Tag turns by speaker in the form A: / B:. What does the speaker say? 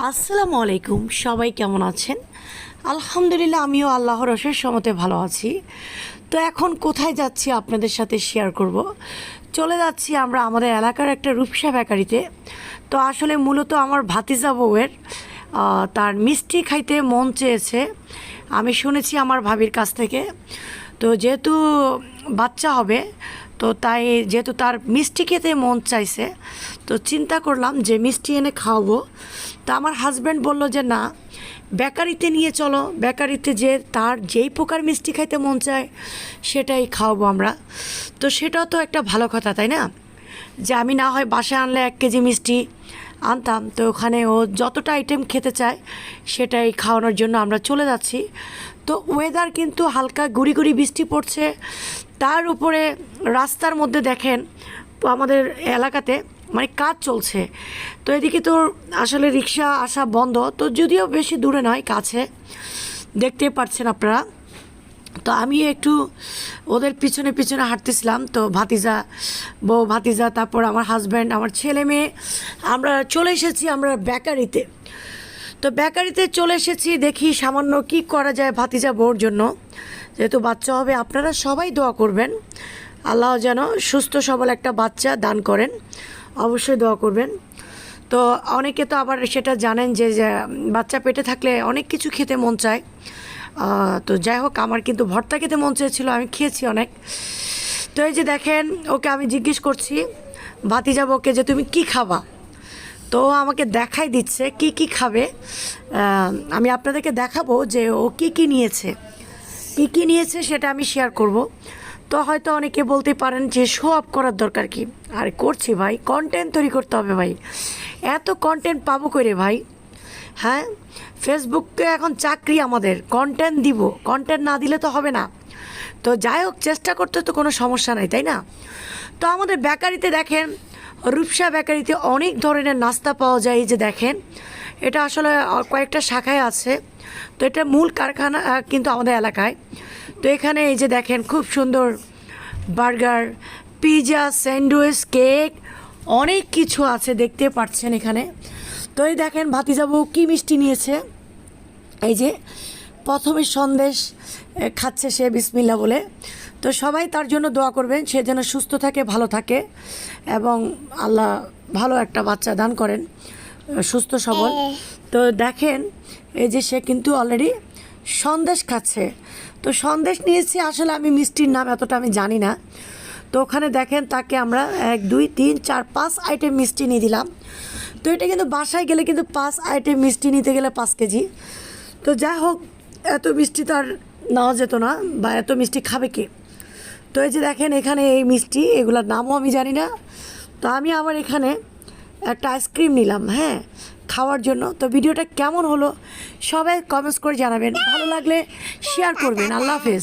A: আসসালামু আলাইকুম, সবাই কেমন আছেন? আলহামদুলিল্লাহ, আমিও আল্লাহর অশেষ রহমতে ভালো আছি। তো এখন কোথায় যাচ্ছি আপনাদের সাথে শেয়ার করব। চলে যাচ্ছি আমরা আমাদের এলাকার একটা রূপসা বেকারিতে। তো আসলে মূলত আমার ভাতিজা বউয়ের তার মিষ্টি খাইতে মন চেয়েছে, আমি শুনেছি আমার ভাবির কাছ থেকে। তো যেহেতু বাচ্চা হবে, তো তাই যেহেতু তার মিষ্টি খেতে মন চাইছে, তো চিন্তা করলাম যে মিষ্টি এনে খাওয়াবো। তা আমার হাজব্যান্ড বলল যে না, বেকারিতে নিয়ে চলো, বেকারিতে যে তার যেই প্রকার মিষ্টি খাইতে মন চায় সেটাই খাওয়াবো আমরা। তো সেটাও তো একটা ভালো কথা, তাই না? যে আমি না হয় বাসায় আনলে 1 কেজি মিষ্টি আনতাম, তো ওখানে ও যতটা আইটেম খেতে চায় সেটাই খাওয়ানোর জন্য আমরা চলে যাচ্ছি। তো ওয়েদার কিন্তু হালকা গুড়ি গুড়ি বৃষ্টি পড়ছে, তার উপরে রাস্তার মধ্যে দেখেন আমাদের এলাকাতে মানে কাজ চলছে। তো এদিকে তো আসলে রিক্সা আসা বন্ধ, তো যদিও বেশি দূরে নয়, কাছে, দেখতে পাচ্ছেন আপনারা। তো আমি একটু ওদের পিছনে পিছনে হাঁটতেছিলাম। তো ভাতিজা বউ, ভাতিজা, তারপর আমার হাজব্যান্ড, আমার ছেলে মেয়ে, আমরা চলে এসেছি আমরা বেকারিতে। তো বেকারিতে চলে এসেছি, দেখি সামান্য কি করা যায় ভাতিজা বউর জন্য, যেহেতু বাচ্চা হবে। আপনারা সবাই দোয়া করবেন, আল্লাহ যেন সুস্থ সবল একটা বাচ্চা দান করেন, অবশ্যই দোয়া করবেন। তো অনেকে তো আবার সেটা জানেন যে বাচ্চা পেটে থাকলে অনেক কিছু খেতে মন চায়। তো যাই হোক, আমার কিন্তু ভর্তা খেতে মন চেয়েছিল, আমি খেয়েছি অনেক। তো এই যে দেখেন, ওকে আমি জিজ্ঞেস করছি ভাতিজা বউকে যে তুমি কি খাবা, তো আমাকে দেখাই দিচ্ছে কি কি খাবে। আমি আপনাদেরকে দেখাবো যে ও কি কি নিয়েছে, কি কি নিয়েছে সেটা আমি শেয়ার করব। তো হয়তো অনেকে বলতে পারেন যে শো আপ করার দরকার কি, আর করছি ভাই, কন্টেন্ট তৈরি করতে হবে ভাই। এত কন্টেন্ট পাবো করে ভাই? হ্যাঁ, ফেসবুককে এখন চাকরি আমাদের, কন্টেন্ট দিব, কন্টেন্ট না দিলে তো হবে না। তো যাই হোক, চেষ্টা করতে তো কোনো সমস্যা নাই, তাই না? তো আমাদের বেকারিতে দেখেন, রূপসা বেকারিতে অনেক ধরনের নাস্তা পাওয়া যায়। এই যে দেখেন, এটা আসলে কয়েকটা শাখায় আছে। তো এটা মূল কারখানা কিন্তু আমাদের এলাকায়। তো এখানে এই যে দেখেন, খুব সুন্দর বার্গার, পিৎজা, স্যান্ডউইচ, কেক, অনেক কিছু আছে, দেখতে পাচ্ছেন এখানে। তো এই দেখেন ভাতিজা বউ কী মিষ্টি নিয়েছে। এই যে প্রথমে সন্দেশ খাচ্ছে সে বিসমিল্লা বলে। তো সবাই তার জন্য দোয়া করবেন, সে যেন সুস্থ থাকে, ভালো থাকে, এবং আল্লাহ ভালো একটা বাচ্চা দান করেন, সুস্থ সবল। তো দেখেন এই যে সে কিন্তু অলরেডি সন্দেশ খাচ্ছে। তো সন্দেশ নিয়েছি, আসলে আমি মিষ্টির নাম এতটা আমি জানি না। তো ওখানে দেখেন তাকে আমরা 1 2 3 4 5 আইটেম মিষ্টি নিয়ে দিলাম। তো এটা কিন্তু বাসায় গেলে কিন্তু 5 আইটেম মিষ্টি নিতে গেলে 5 কেজি। তো যাই হোক, এত মিষ্টি তো আর নেওয়া যেত না, বা এত মিষ্টি খাবে কে? তো এই যে দেখেন এখানে এই মিষ্টি, এগুলোর নামও আমি জানি না। তো আমি আবার এখানে একটা আইসক্রিম নিলাম, হ্যাঁ, খাওয়ার জন্য। তো ভিডিওটা কেমন হলো সবাই কমেন্টস করে জানাবেন, ভালো লাগলে শেয়ার করবেন। আল্লাহ হাফেজ।